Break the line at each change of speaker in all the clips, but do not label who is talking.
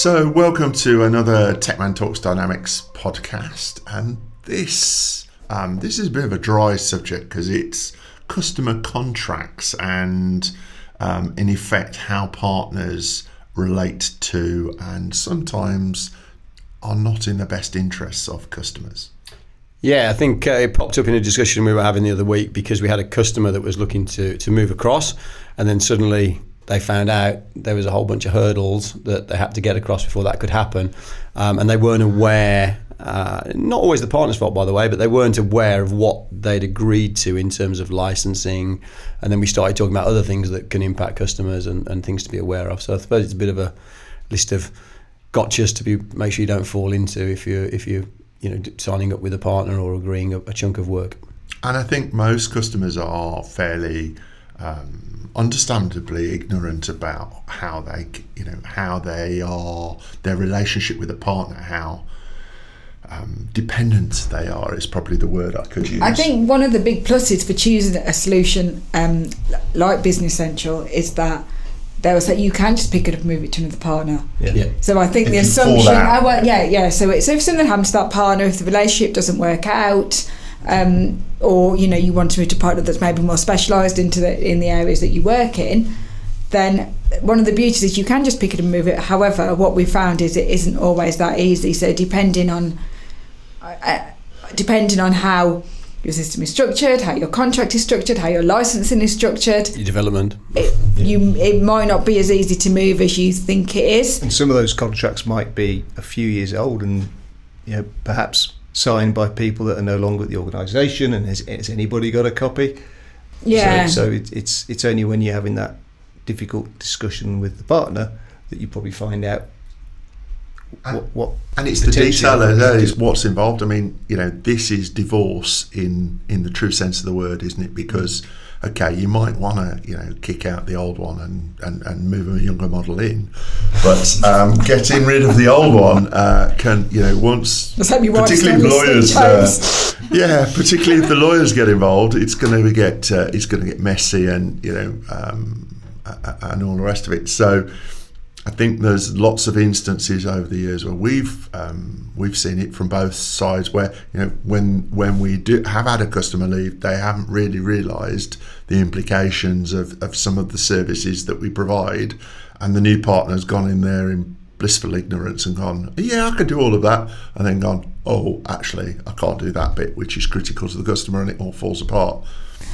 So welcome to another Tecman Talks Dynamics podcast, and this is a bit of a dry subject because it's customer contracts and in effect how partners relate to and sometimes are not in the best interests of customers.
Yeah, I think it popped up in a discussion we were having the other week because we had a customer that was looking to move across, and then suddenly they found out there was a whole bunch of hurdles that they had to get across before that could happen, and they weren't aware, not always the partner's fault by the way, but they weren't aware of what they'd agreed to in terms of licensing, and then we started talking about other things that can impact customers and things to be aware of. So I suppose it's a bit of a list of gotchas to make sure you don't fall into if you signing up with a partner or agreeing a chunk of work.
And I think most customers are fairly understandably ignorant about how they are, their relationship with a partner, how dependent they are is probably the word I could use.
I think one of the big pluses for choosing a solution like Business Central is that they will say you can just pick it up and move it to another partner.
Yeah.
So I think the assumption, So if something happens to that partner, if the relationship doesn't work out, or you want to move to a partner that's maybe more specialised in the areas that you work in, then one of the beauties is you can just pick it and move it. However, what we found is it isn't always that easy. So depending on how your system is structured, how your contract is structured, how your licensing is structured,
your development,
it might not be as easy to move as you think it is.
And some of those contracts might be a few years old and perhaps signed by people that are no longer with the organisation. And has anybody got a copy?
Yeah.
So it's only when you're having that difficult discussion with the partner that you probably find out what
and it's the detail that is what's involved. I mean, this is divorce in the true sense of the word, isn't it? Because you might want to kick out the old one and move a younger model in, but getting rid of the old one can once, particularly if lawyers particularly if the lawyers get involved, it's going to get messy and and all the rest of it. So I think there's lots of instances over the years where we've seen it from both sides, where when we have had a customer leave, they haven't really realised the implications of some of the services that we provide, and the new partner's gone in there in blissful ignorance and gone, yeah, I can do all of that, and then gone, oh, actually, I can't do that bit, which is critical to the customer, and it all falls apart.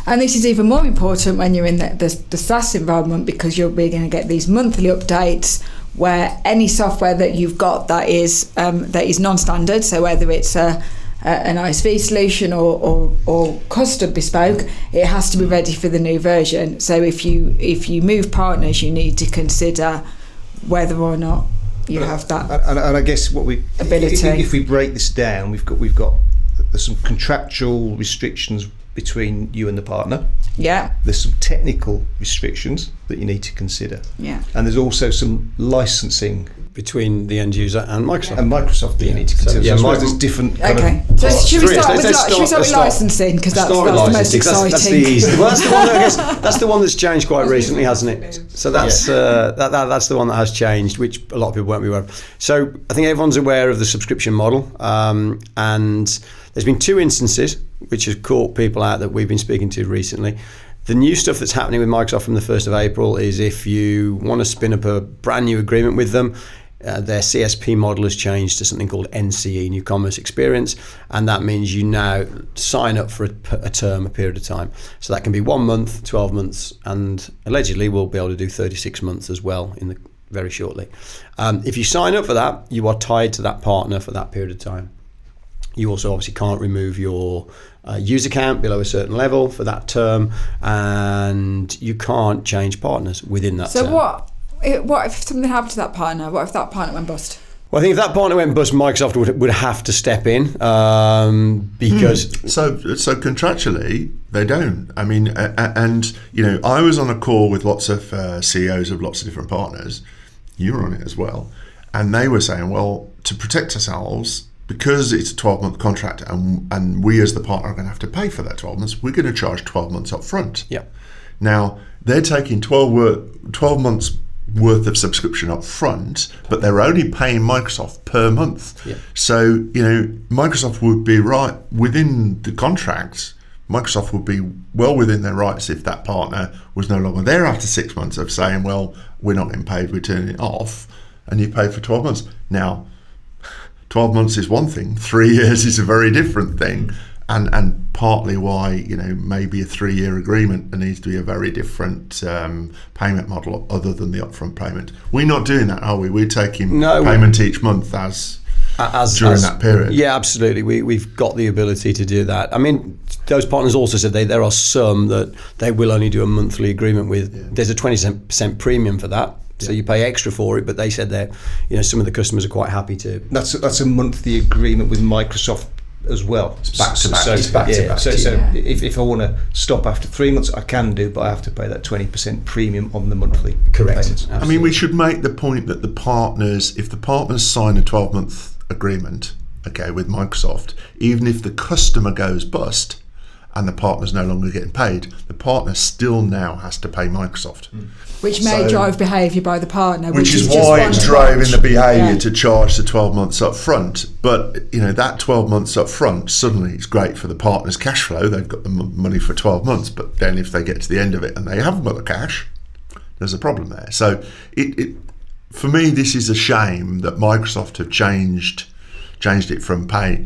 And this is even more important when you're in the SaaS environment, because you're going to get these monthly updates where any software that you've got that is non-standard, so whether it's an ISV solution or custom bespoke, it has to be ready for the new version. So if you move partners, you need to consider whether or not you have that
and I guess ability. If we break this down, we've got there's some contractual restrictions between you and the partner.
Yeah.
There's some technical restrictions that you need to consider.
Yeah.
And there's also some licensing
between the end user and Microsoft.
That you need to consider. There's different kind of
so should we start with licensing, because that's the most exciting.
That's the easy. Well, that's the one. I guess that's the one that's changed quite recently, hasn't it? So that's that's the one that has changed, which a lot of people won't be aware of. So I think everyone's aware of the subscription model, and there's been two instances which have caught people out that we've been speaking to recently. The new stuff that's happening with Microsoft from the 1st of April is if you want to spin up a brand new agreement with them, their CSP model has changed to something called NCE, New Commerce Experience, and that means you now sign up for a period of time. So that can be 1 month, 12 months, and allegedly we'll be able to do 36 months as well very shortly. If you sign up for that, you are tied to that partner for that period of time. You also obviously can't remove your user count below a certain level for that term, and you can't change partners within that term.
So what if something happened to that partner? What if that partner went bust?
Well, I think if that partner went bust, Microsoft would have to step in because...
So contractually, they don't. I mean, and I was on a call with lots of CEOs of lots of different partners. You were on it as well. And they were saying, well, to protect ourselves, because it's a 12-month contract and we as the partner are going to have to pay for that 12 months, we're going to charge 12 months up front.
Yeah.
Now, they're taking 12 months worth of subscription up front, but they're only paying Microsoft per month.
Yeah.
So, Microsoft would be right within the contract. Microsoft would be well within their rights if that partner was no longer there after 6 months of saying, well, we're not getting paid, we're turning it off, and you pay for 12 months. Now, 12 months is one thing, 3 years is a very different thing. And partly why, maybe a 3-year agreement, there needs to be a very different payment model other than the upfront payment. We're not doing that, are we? We're taking payment each month as during that period.
Yeah, absolutely. We've got the ability to do that. I mean, those partners also said there are some that they will only do a monthly agreement with. Yeah. There's a 20% premium for that. So you pay extra for it, but they said that some of the customers are quite happy to.
That's a monthly agreement with Microsoft as well.
It's back to back.
So if I want to stop after 3 months, I can do, but I have to pay that 20% premium on the monthly.
Correct.
Payments.
I mean, we should make the point that if the partners sign a 12-month agreement, with Microsoft, even if the customer goes bust and the partner's no longer getting paid, the partner still now has to pay Microsoft.
Which may drive behaviour by the partner.
Which is why it's driving the behaviour to charge the 12 months up front. But, that 12 months up front, suddenly it's great for the partner's cash flow. They've got the money for 12 months. But then if they get to the end of it and they haven't got the cash, there's a problem there. So for me, this is a shame that Microsoft have changed it from pay,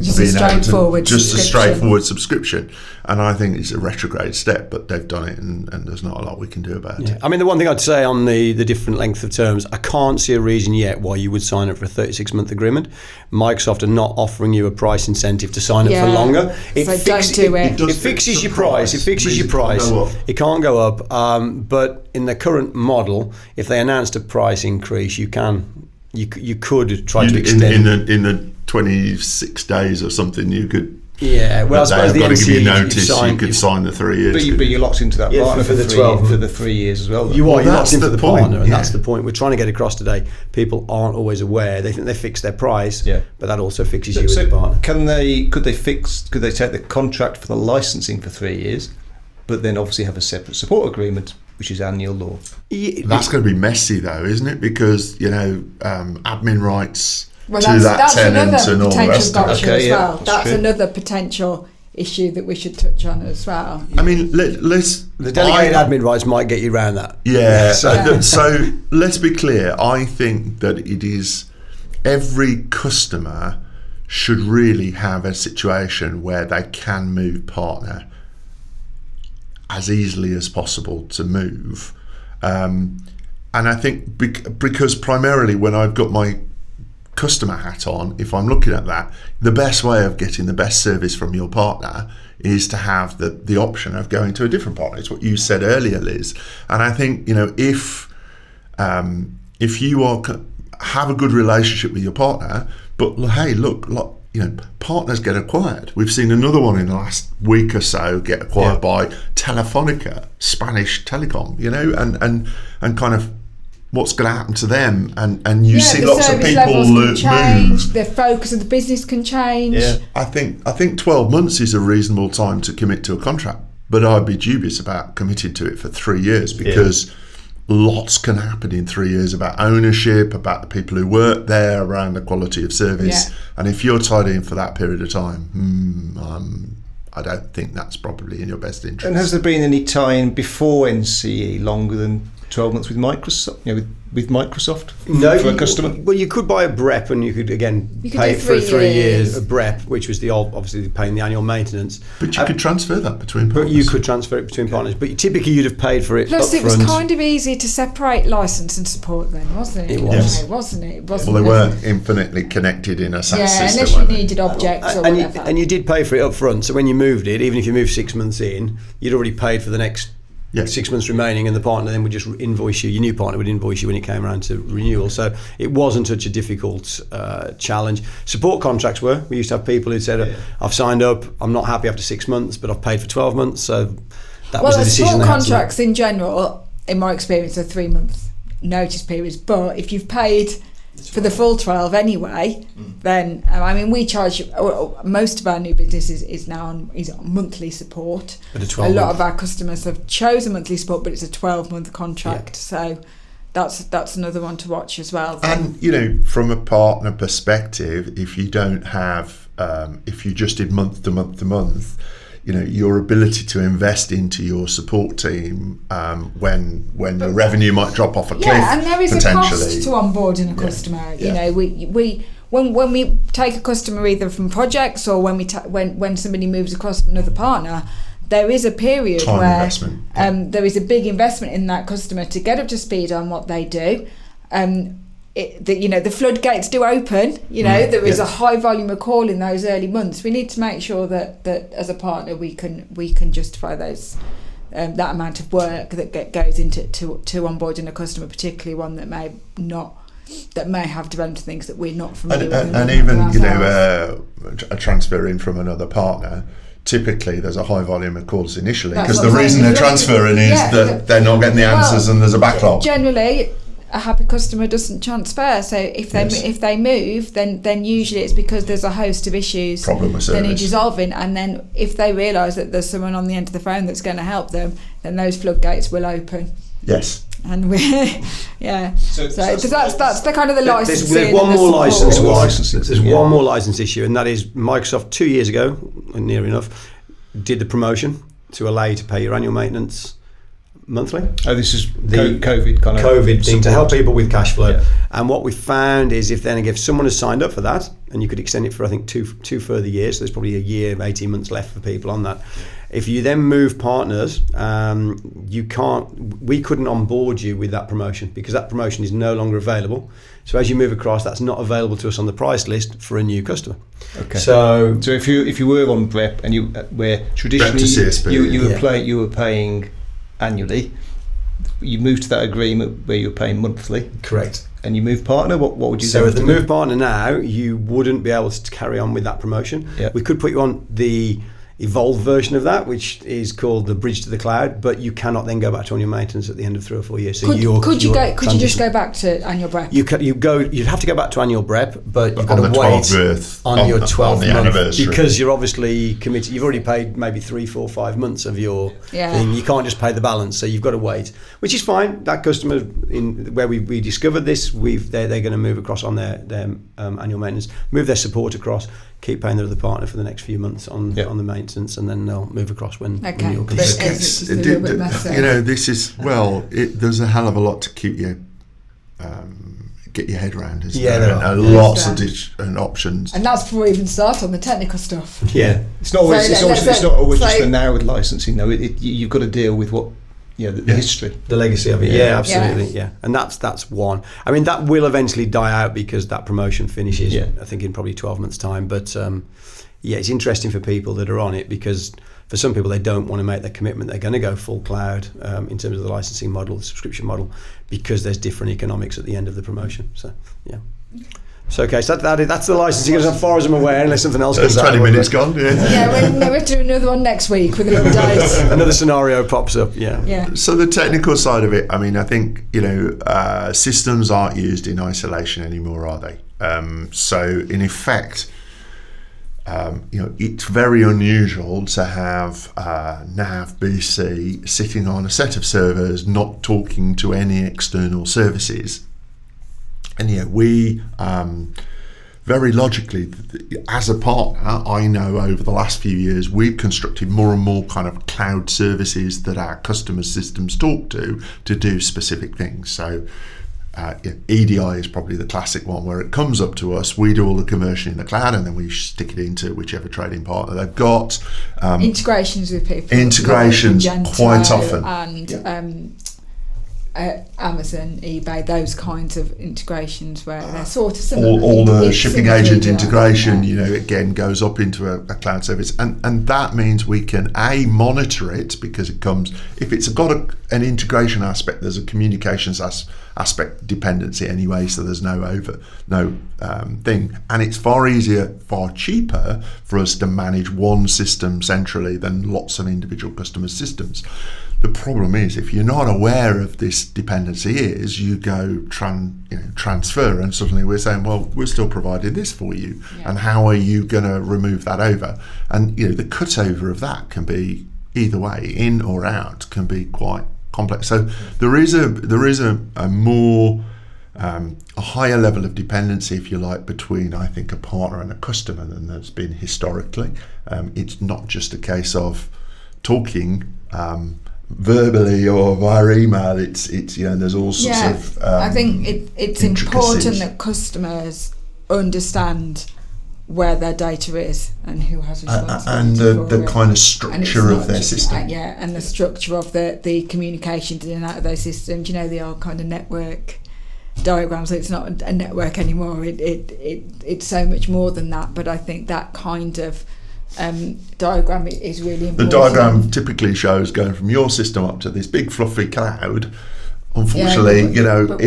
just a straightforward
subscription, and I think it's a retrograde step, but they've done it, and there's not a lot we can do about it.
I mean, the one thing I'd say on the different length of terms, I can't see a reason yet why you would sign up for a 36-month agreement. Microsoft are not offering you a price incentive to sign up for longer.
It
fixes your price. It fixes your price. It can't go up. But in the current model, if they announced a price increase, you could try to extend
in the 26 days or something. You could.
Yeah, well, I suppose the
got to give you
notice.
You could sign the 3 years.
But you're locked into that partner for the 3 years as well. Though.
You're locked into the partner, and that's the point we're trying to get across today. People aren't always aware. They think they fix their price, but that also fixes you as a partner.
Could they take the contract for the licensing for 3 years, but then obviously have a separate support agreement, which is annual or?
That's going to be messy though, isn't it? Because admin rights.
Well, that's another potential
gotcha
as well. That's another potential issue that we should touch on as well.
I mean, let's
the delegated admin rights might get you around that.
Yeah. So let's be clear. I think that it is every customer should really have a situation where they can move partner as easily as possible to move. And I think because primarily when I've got my customer hat on, if I'm looking at that, the best way of getting the best service from your partner is to have the option of going to a different partner. It's what you said earlier, Liz. And I think if you have a good relationship with your partner, but hey, look, partners get acquired. We've seen another one in the last week or so get acquired by Telefonica, Spanish telecom, and kind of what's going to happen to them, and you see lots of people move.
The focus of the business can change.
Yeah, I think 12 months is a reasonable time to commit to a contract, but I'd be dubious about committing to it for 3 years because lots can happen in 3 years about ownership, about the people who work there, around the quality of service, and if you're tied in for that period of time, I don't think that's probably in your best interest.
And has there been any tie-in before NCE longer than 12 months with Microsoft? With Microsoft for a customer?
Well, you could buy a BREP, and you could pay for 3 years a BREP, which was the old, obviously paying the annual maintenance.
But you could transfer that between partners.
But you could transfer it between partners. But typically you'd have paid for it
Plus,
up
it was
front.
kind of easy to separate license and support then, wasn't it?
It was.
Wasn't it?
Well, they weren't infinitely connected in a SaaS system.
Unless you needed objects or whatever.
And you did pay for it up front. So when you moved it, even if you moved 6 months in, you'd already paid for the next 6 months remaining, and the partner then would just invoice you. Your new partner would invoice you when it came around to renewal. So it wasn't such a difficult challenge. Support contracts were. We used to have people who said, I've signed up, I'm not happy after 6 months, but I've paid for 12 months. So that was the decision.
Support contracts in general, in my experience, are 3 month notice periods. But if you've paid for the full 12 anyway, then I mean we charge most of our new business is now on monthly support. A lot of our customers have chosen monthly support, but it's a 12-month contract, so that's another one to watch as well.
And from a partner perspective, if you don't have if you just did month to month to month, your ability to invest into your support team when your revenue might drop off a cliff.
Yeah, and there is a
potentially.
cost to onboarding a customer. When we take a customer either from projects or when somebody moves across from another partner, there is a period where there is a big investment in that customer to get up to speed on what they do. The floodgates do open. There is a high volume of call in those early months. We need to make sure that as a partner we can justify those that amount of work that goes into onboarding a customer, particularly one that may have developed things that we're not familiar with.
And even a transfer in from another partner. Typically, there's a high volume of calls initially because the reason they're transferring is that they're not getting the answers and there's a backlog.
Generally, a happy customer doesn't transfer. So if they move, then usually it's because there's a host of issues
problem with service
they need resolving. And then if they realise that there's someone on the end of the phone that's going to help them, then those floodgates will open.
Yes.
And So that's the kind of the licensing.
There's one more license. There's one more license issue, and that is Microsoft 2 years ago, near enough, did the promotion to allow you to pay your annual maintenance monthly.
Oh, this is the COVID
thing to help people with cash flow. Yeah. And what we found is if someone has signed up for that, and you could extend it for I think two further years, so there's probably a year, 18 months left for people on that. If you then move partners, we couldn't onboard you with that promotion because that promotion is no longer available. So as you move across, that's not available to us on the price list for a new customer.
Okay. So if you were on BREP and where traditionally you were paying annually, you moved to that agreement where you're paying monthly.
Correct.
And you move partner, what would you do?
So with the move partner now, you wouldn't be able to carry on with that promotion. Yep. We could put you on the evolved version of that, which is called the bridge to the cloud, but you cannot then go back to on your maintenance at the end of 3 or 4 years. So
could you just go back to annual BREP?
You'd have to go back to annual BREP, but you've got to wait on your 12th month because you're obviously committed. You've already paid maybe 3, 4, 5 months of your thing. You can't just pay the balance, so you've got to wait, which is fine. That customer where we discovered this, they're going to move across on their annual maintenance, move their support across, keep paying the other partner for the next few months on the maintenance, and then they'll move across when you're complete.
This is there's a hell of a lot to keep you get your head around, isn't there? And lots of options.
And that's before we even start on the technical stuff.
Yeah, it's not always just the now with licensing. No, you've got to deal with what. The history,
the legacy of it. Yeah, absolutely. Yeah, and that's one. I mean, that will eventually die out because that promotion finishes. I think in probably 12 months' time. But it's interesting for people that are on it because for some people they don't want to make their commitment. They're going to go full cloud in terms of the licensing model, the subscription model, because there's different economics at the end of the promotion. So So that's the licensing as far as I'm aware, unless something else comes out.
20 minutes gone,
we have to do another one next week with an update.
Another scenario pops up,
So the technical side of it, I mean, I think, systems aren't used in isolation anymore, are they? So in effect, it's very unusual to have NAV BC sitting on a set of servers, not talking to any external services. And yet we, very logically, as a partner, I know over the last few years, we've constructed more and more kind of cloud services that our customer systems talk to do specific things. So EDI is probably the classic one where it comes up to us, we do all the conversion in the cloud, and then we stick it into whichever trading partner they've got.
Integrations with people.
Integrations quite often.
And Amazon, eBay, those kinds of integrations where they're sort of similar.
All the shipping agent integration, again goes up into a cloud service, and that means we can monitor it because it comes if it's got an integration aspect, there's a communications aspect dependency anyway, so there's no thing, and it's far easier, far cheaper for us to manage one system centrally than lots of individual customer systems. The problem is, if you're not aware of this dependency you go transfer, and suddenly we're saying, well, we're still providing this for you, and how are you going to remove that over? And the cutover of that can be either way, in or out, can be quite complex. So there is a more a higher level of dependency, if you like, between, I think, a partner and a customer than there's been historically. It's not just a case of talking verbally or via email. It's there's all sorts of
I think it's important that customers understand where their data is and who has responsibility
and
for
the
it.
kind of structure of their system.
And the structure of the communications in and out of those systems. The old kind of network diagrams. It's not a network anymore. It's so much more than that. But I think that kind of diagram is really important.
The diagram typically shows going from your system up to this big fluffy cloud. Unfortunately,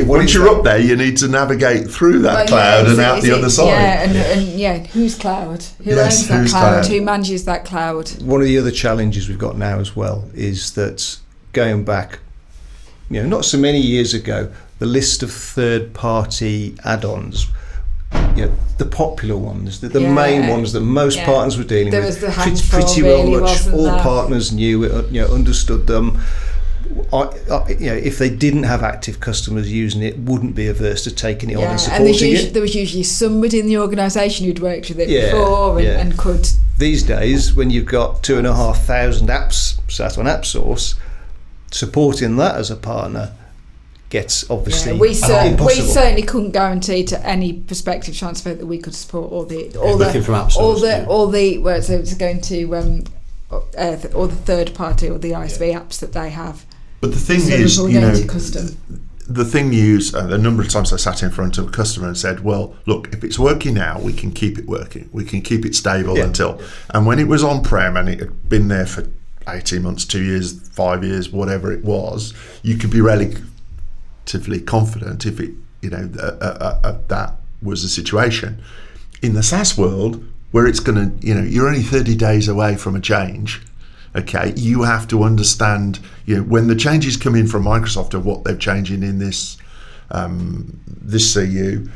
once you're up there, you need to navigate through that cloud and out the other side.
And whose cloud? Who owns that cloud? Who manages that cloud?
One of the other challenges we've got now as well is that going back, not so many years ago, the list of third-party add-ons, the popular ones, the main ones that most partners were dealing with, pretty well much all partners knew it, understood them. If they didn't have active customers using it, wouldn't be averse to taking it on and supporting it.
There was usually somebody in the organisation who'd worked with it before and could.
These days, when you've got 2,500 apps sat on AppSource, supporting that as a partner gets obviously impossible.
We certainly couldn't guarantee to any prospective transfer that we could support all the third party or the ISV apps that they have.
But the thing is, the thing is, a number of times I sat in front of a customer and said, well, look, if it's working now, we can keep it working. We can keep it stable until... And when it was on-prem and it had been there for 18 months, 2 years, 5 years, whatever it was, you could be relatively confident if it, that was the situation. In the SaaS world, where it's going to, you're only 30 days away from a change, okay, you have to understand, when the changes come in from Microsoft of what they're changing in this CU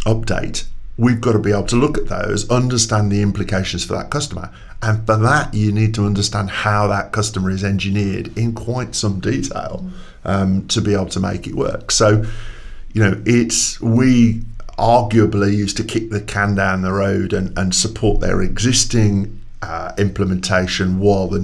update, we've got to be able to look at those, understand the implications for that customer. And for that, you need to understand how that customer is engineered in quite some detail to be able to make it work. So, we arguably used to kick the can down the road and support their existing implementation while we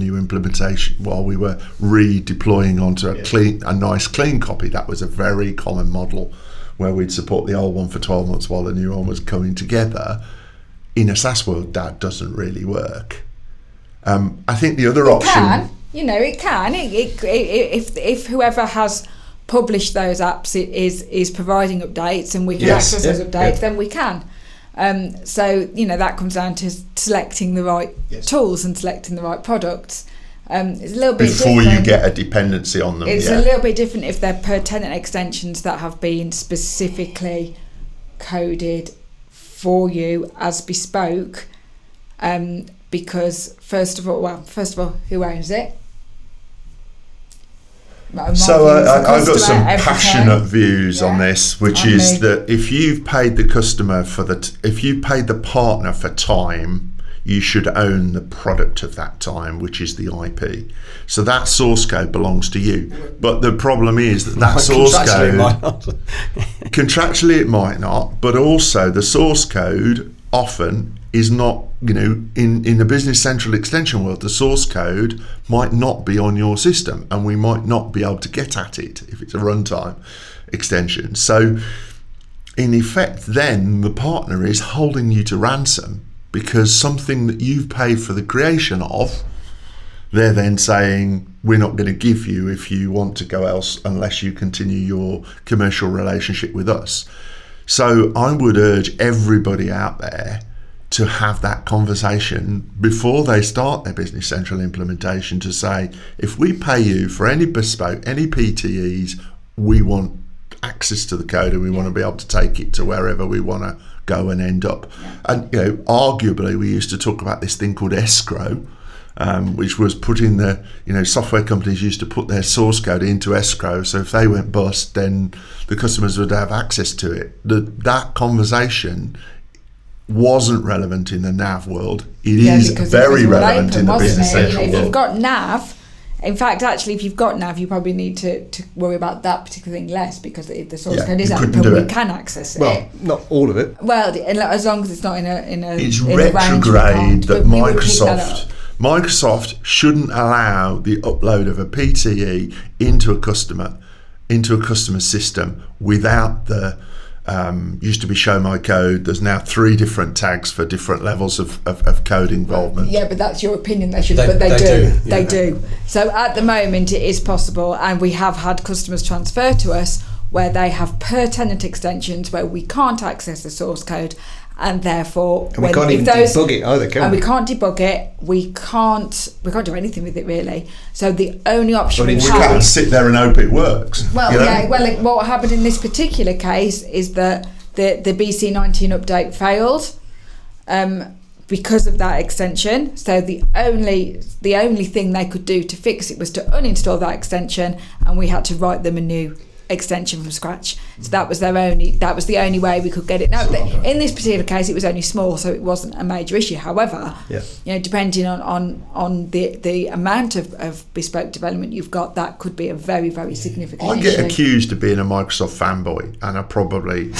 were redeploying onto a nice clean copy. That was a very common model where we'd support the old one for 12 months while the new one was coming together. In a SaaS world, that doesn't really work. I think the other option...
It can. If whoever has published those apps is providing updates and we can access those updates, then we can. So that comes down to selecting the right tools and selecting the right products. It's a little bit
before
different.
You get a dependency on them.
It's a little bit different if they're per tenant extensions that have been specifically coded for you as bespoke. Because first of all, who owns it?
So I've got some passionate views on this, which is that if you've paid the customer if you paid the partner for time, you should own the product of that time, which is the IP. So that source code belongs to you. But the problem is that source code, contractually it might not, but also the source code often is not, in the Business Central extension world, the source code might not be on your system and we might not be able to get at it if it's a runtime extension. So in effect, then the partner is holding you to ransom because something that you've paid for the creation of, they're then saying, we're not going to give you if you want to go else unless you continue your commercial relationship with us. So I would urge everybody out there to have that conversation before they start their Business Central implementation to say, if we pay you for any bespoke, any PTEs, we want access to the code and we want to be able to take it to wherever we want to go and end up. And arguably we used to talk about this thing called escrow, which was putting software companies used to put their source code into escrow, so if they went bust, then the customers would have access to it. That conversation wasn't relevant in the NAV world. It is very relevant in the Business Central world.
If you've got NAV, in fact, actually, if you've got NAV, you probably need to worry about that particular thing less, because if the source code is open, we can access it.
Well, not all of it.
Well, as long as it's not in a
it's
in
retrograde
a
that Microsoft shouldn't allow the upload of a PTE into a customer system without the used to be show my code. There's now 3 different tags for different levels of code involvement.
Yeah, but that's your opinion. They do. They do. So at the moment it is possible, and we have had customers transfer to us where they have per tenant extensions where we can't access the source code, and therefore
we can't even debug it either, can we?
And we can't debug it. We can't do anything with it really. So the only option
we can't sit there and hope it works.
Well, what happened in this particular case is that the BC19 update failed because of that extension. So the only thing they could do to fix it was to uninstall that extension, and we had to write them a new extension from scratch. So that was the only way we could get it. Now, in this particular case, it was only small, so it wasn't a major issue. However, depending on the amount of bespoke development you've got, that could be a very, very significant issue.
I get accused of being a Microsoft fanboy, and I probably,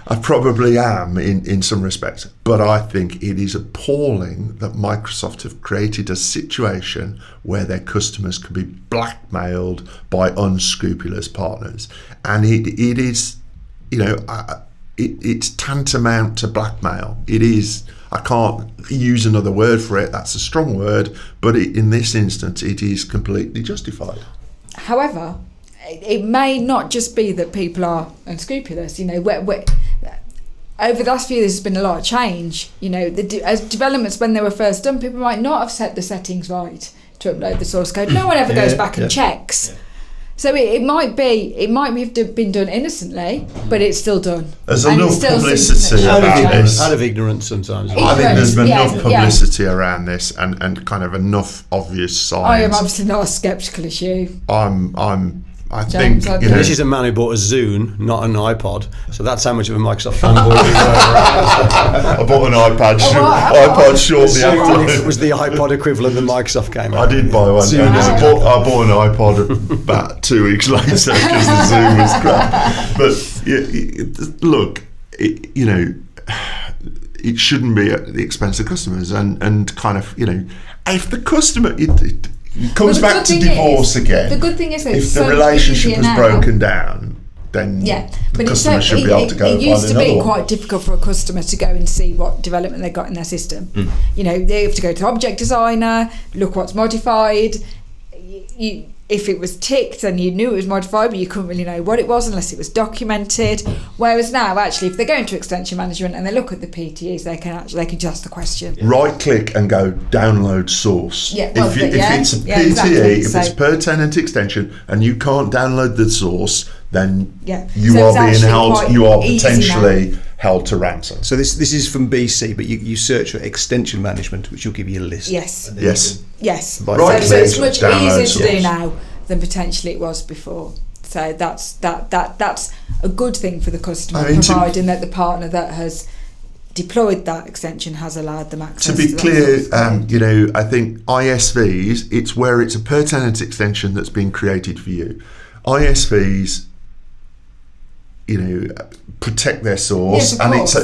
I probably am in some respects. But I think it is appalling that Microsoft have created a situation where their customers can be blackmailed by unscrupulous partners, and it is, it's tantamount to blackmail. It is. I can't use another word for it. That's a strong word, but in this instance, it is completely justified.
However, it may not just be that people are unscrupulous. Over the last few years, there's been a lot of change. As developments, when they were first done, people might not have set the settings right to upload the source code. No one ever goes back and checks. Yeah. So it might have been done innocently, but it's still done.
There's enough publicity about this.
Out of ignorance sometimes.
I think there's enough publicity around this, and kind of enough obvious signs.
I am obviously not as sceptical as you.
I think
this is a man who bought a Zune, not an iPod. So that's how much of a Microsoft fanboy we were.
I bought an iPod shortly after.
It was the iPod equivalent that Microsoft came out.
I did buy one. I bought an iPod about 2 weeks later because the Zune was crap. But look, it shouldn't be at the expense of customers, and kind of if the customer it comes back to divorce again.
The good thing is that
if the relationship has broken down, then the customer should be able to go and find another one.
It used to be quite difficult for a customer to go and see what development they got in their system. They have to go to Object Designer, look what's modified. If it was ticked, then you knew it was modified, but you couldn't really know what it was unless it was documented. Whereas now, actually, if they go into Extension Management and they look at the PTEs, they can just ask the question.
Right click and go download source.
Yeah,
if it's a PTE, exactly. If it's per tenant extension and you can't download the source, then you are being held. You are potentially held to ransom.
So this is from BC, but you search for Extension Management, which will give you a list.
Yes.
Right
So it's much easier to do now than potentially it was before. So that's a good thing for the customer, providing that the partner that has deployed that extension has allowed them access.
To be clear, I think ISVs, it's where it's a per tenant extension that's been created for you. ISVs, protect their source, and it's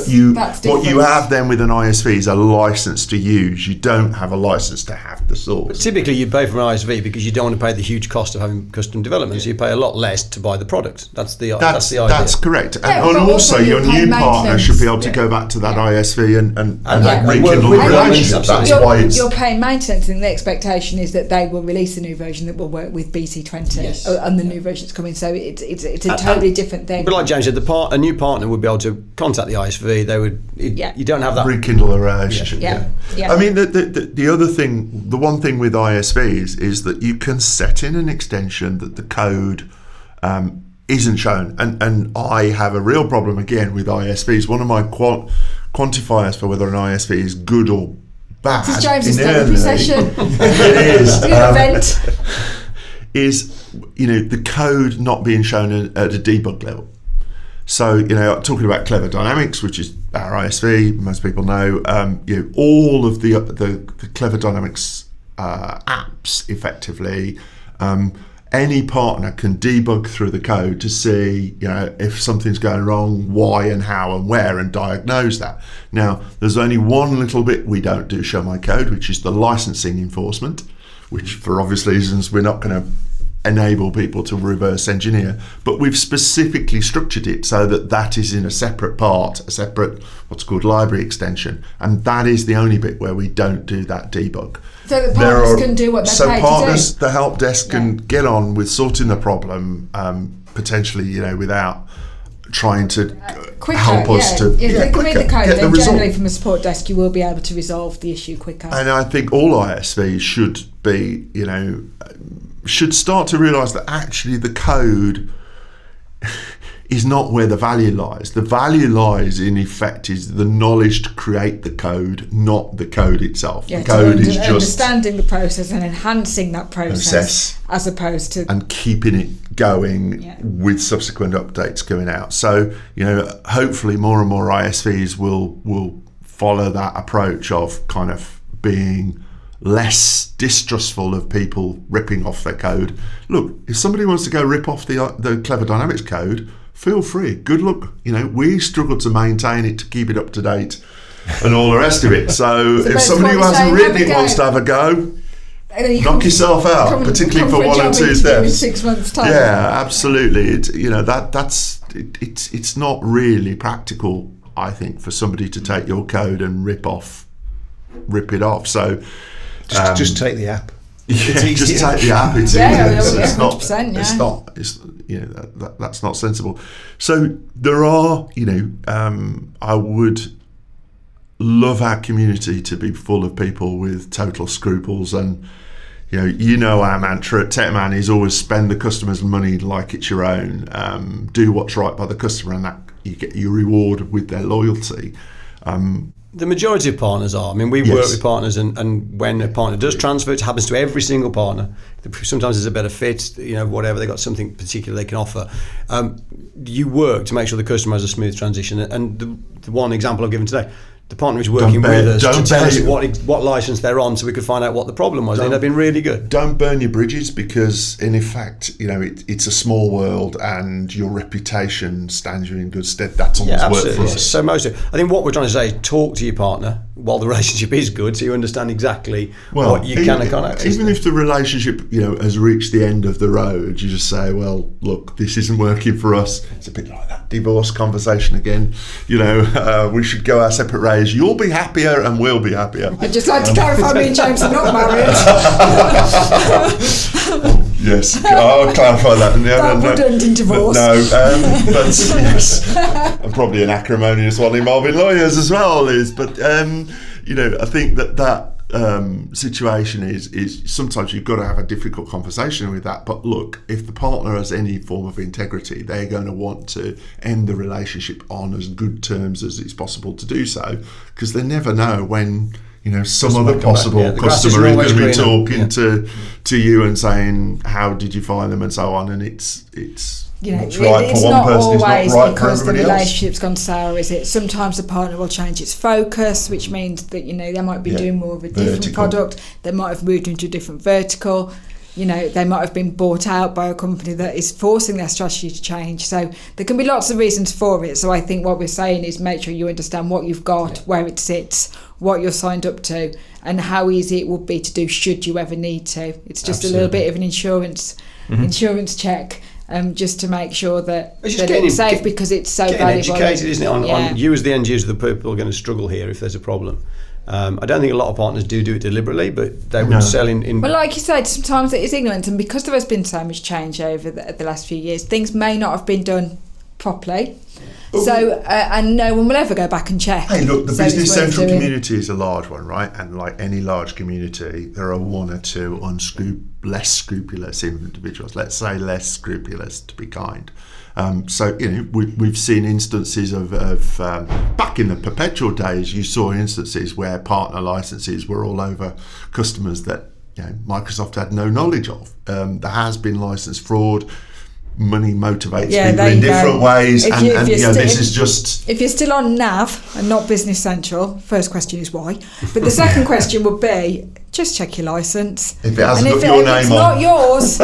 what you have then with an ISV is a license to use. You don't have a license to have the source.
But typically you pay for an ISV because you don't want to pay the huge cost of having custom development, so you pay a lot less to buy the product. That's the idea.
That's correct. And also your new partner should be able to go back to that ISV and rekindle the relationship. That's why
you're paying maintenance, and the expectation is that they will release a new version that will work with BC20 and the new version that's coming. So it's a totally different thing.
But like James said, a new partner would be able to contact the ISV. They would. You don't have that.
Rekindle a relationship.
Yeah.
I mean, the other thing, the one thing with ISVs is that you can set in an extension that the code isn't shown, and I have a real problem again with ISVs. One of my quantifiers for whether an ISV is good or bad.
This is James's therapy session.
It is.
Event.
Is the code not being shown at a debug level. So talking about Clever Dynamics, which is our ISV, most people know. All of the Clever Dynamics apps effectively. Any partner can debug through the code to see, if something's going wrong, why and how and where, and diagnose that. Now, there's only one little bit we don't do show my code, which is the licensing enforcement, which for obvious reasons we're not going to enable people to reverse engineer, but we've specifically structured it so that is in a separate part, a separate what's called library extension, and that is the only bit where we don't do that debug.
So the partners can do what they're paid to do. So
partners, the help desk can get on with sorting the problem, potentially, without trying to help us to
if they can read the code, then
result.
generally from a support desk you will be able to resolve the issue quicker.
And I think all ISVs should be, should start to realise that actually the code is not where the value lies. The value lies, in effect, is the knowledge to create the code, not the code itself. The code is just
understanding the process and enhancing that process as opposed to
and keeping it going with subsequent updates going out. So hopefully more and more ISVs will follow that approach of kind of being less distrustful of people ripping off their code. Look, if somebody wants to go rip off the Clever Dynamics code, feel free. Good luck. We struggle to maintain it, to keep it up to date, and all the rest of it. So if somebody who hasn't written it wants to have a go, knock yourself out, particularly for 1 and 2 steps.
In 6 months' time.
Yeah, absolutely. It's not really practical, I think, for somebody to take your code and rip it off. So
just take the app.
Just take the app. It's that's not sensible. So there are, I would love our community to be full of people with total scruples, and our mantra at Tecman is always spend the customer's money like it's your own. Do what's right by the customer, and that you get your reward with their loyalty.
The majority of partners are. I mean, we work with partners, and when a partner does transfer, it happens to every single partner. Sometimes there's a better fit, whatever, they got something particular they can offer. You work to make sure the customer has a smooth transition. And the one example I've given today, the partner is working with us to tell us what license they're on so we could find out what the problem was. And they've been really good.
Don't burn your bridges, because in effect, it's a small world and your reputation stands you in good stead. That's always worked for us.
So I think what we're trying to say is talk to your partner while the relationship is good, so you understand exactly what you can and can't access.
Even if the relationship, has reached the end of the road, you just say, well, look, this isn't working for us. It's a bit like that divorce conversation again. We should go our separate ways. You'll be happier and we'll be happier.
I'd just like to clarify, me and James are not married.
Yes, I'll clarify that.
That wouldn't in divorce.
No, but yes, and probably an acrimonious one involving lawyers as well but I think that situation is sometimes you've got to have a difficult conversation with that. But look, if the partner has any form of integrity, they're going to want to end the relationship on as good terms as it's possible to do so, because they never know when some other possible customer is going to be talking to you and saying, how did you find them, and so on, and it's right for one person, it's not right for everybody else. It's not always because the relationship's
gone sour, is it? Sometimes the partner will change its focus, which means that they might be doing more of a different product. They might have moved into a different vertical. They might have been bought out by a company that is forcing their strategy to change. So there can be lots of reasons for it. So I think what we're saying is make sure you understand what you've got, where it sits, what you're signed up to, and how easy it would be to do should you ever need to. It's just a little bit of an insurance check. Just to make sure that it's safe, because it's so valuable.
Educated, isn't it? On you as the end user, the people are going to struggle here if there's a problem. I don't think a lot of partners do it deliberately, but they would sell in.
Well, like you said, sometimes it is ignorance, and because there has been so much change over the last few years, things may not have been done properly. So, and no one will ever go back and check.
Hey, look, the
So it's
Business
worth
Central
doing.
community is a large one, right? And like any large community, there are one or two less scrupulous individuals. Let's say less scrupulous, to be kind. So, we've seen instances of back in the perpetual days, you saw instances where partner licenses were all over customers that Microsoft had no knowledge of. There has been license fraud. Money motivates people in different ways, this is just...
If you're still on NAV and not Business Central, first question is why. But the second question would be, just check your licence.
If it hasn't got your name on.
If it's not yours...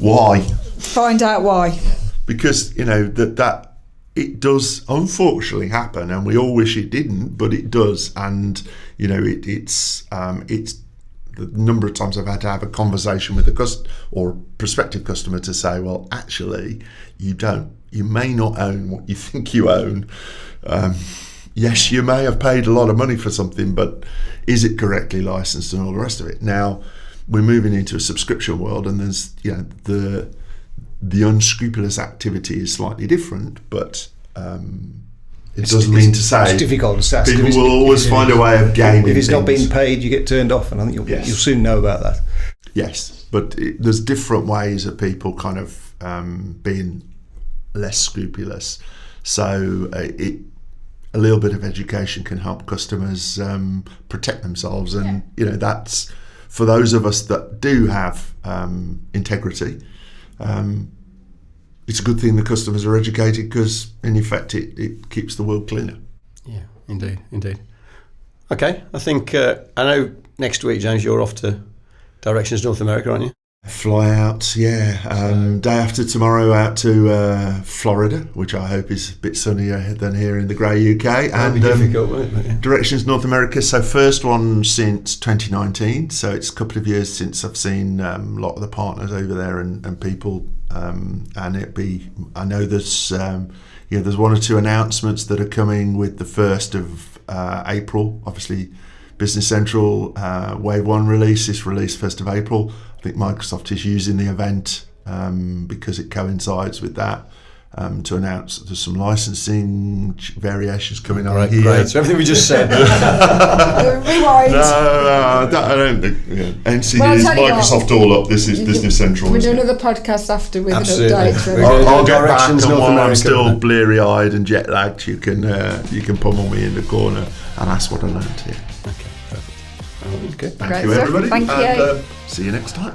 Why?
Find out why.
Because, that it does unfortunately happen, and we all wish it didn't, but it does. And, it's the number of times I've had to have a conversation with or a prospective customer to say, well, actually, you don't. You may not own what you think you own. Yes, you may have paid a lot of money for something, but is it correctly licensed and all the rest of it? Now, we're moving into a subscription world, and there's, the unscrupulous activity is slightly different, but it doesn't mean to say
it's difficult to
people will always find a way of gaming.
If it's not
things.
being paid, you get turned off, and I think you'll soon know about that.
Yes, but there's different ways of people kind of being less scrupulous. So a little bit of education can help customers protect themselves, and that's for those of us that do have integrity. It's a good thing the customers are educated, because in effect it keeps the world cleaner.
Yeah, indeed. Okay, I think I know next week, James, you're off to Directions North America, aren't you?
Fly out, day after tomorrow out to Florida, which I hope is a bit sunnier than here in the grey UK.
That'll be difficult, won't it? Yeah.
Directions North America, so first one since 2019, so it's a couple of years since I've seen a lot of the partners over there and people, and I know there's there's one or two announcements that are coming with the 1st of April. Obviously, Business Central Wave 1 release 1st of April. I think Microsoft is using the event because it coincides with that to announce there's some licensing variations coming on here.
Great. So everything we just said.
Rewind.
No, I don't think. NC is Microsoft all up. This is Business Central.
We'll do another podcast after with
Absolutely.
an update.
I'll get back, and
North
while I'm
America.
still bleary-eyed and jet-lagged, you can pummel me in the corner and ask what I learned here.
Okay, perfect. Okay.
Thank
Great
you,
stuff.
everybody.
Thank you.
And see you next time.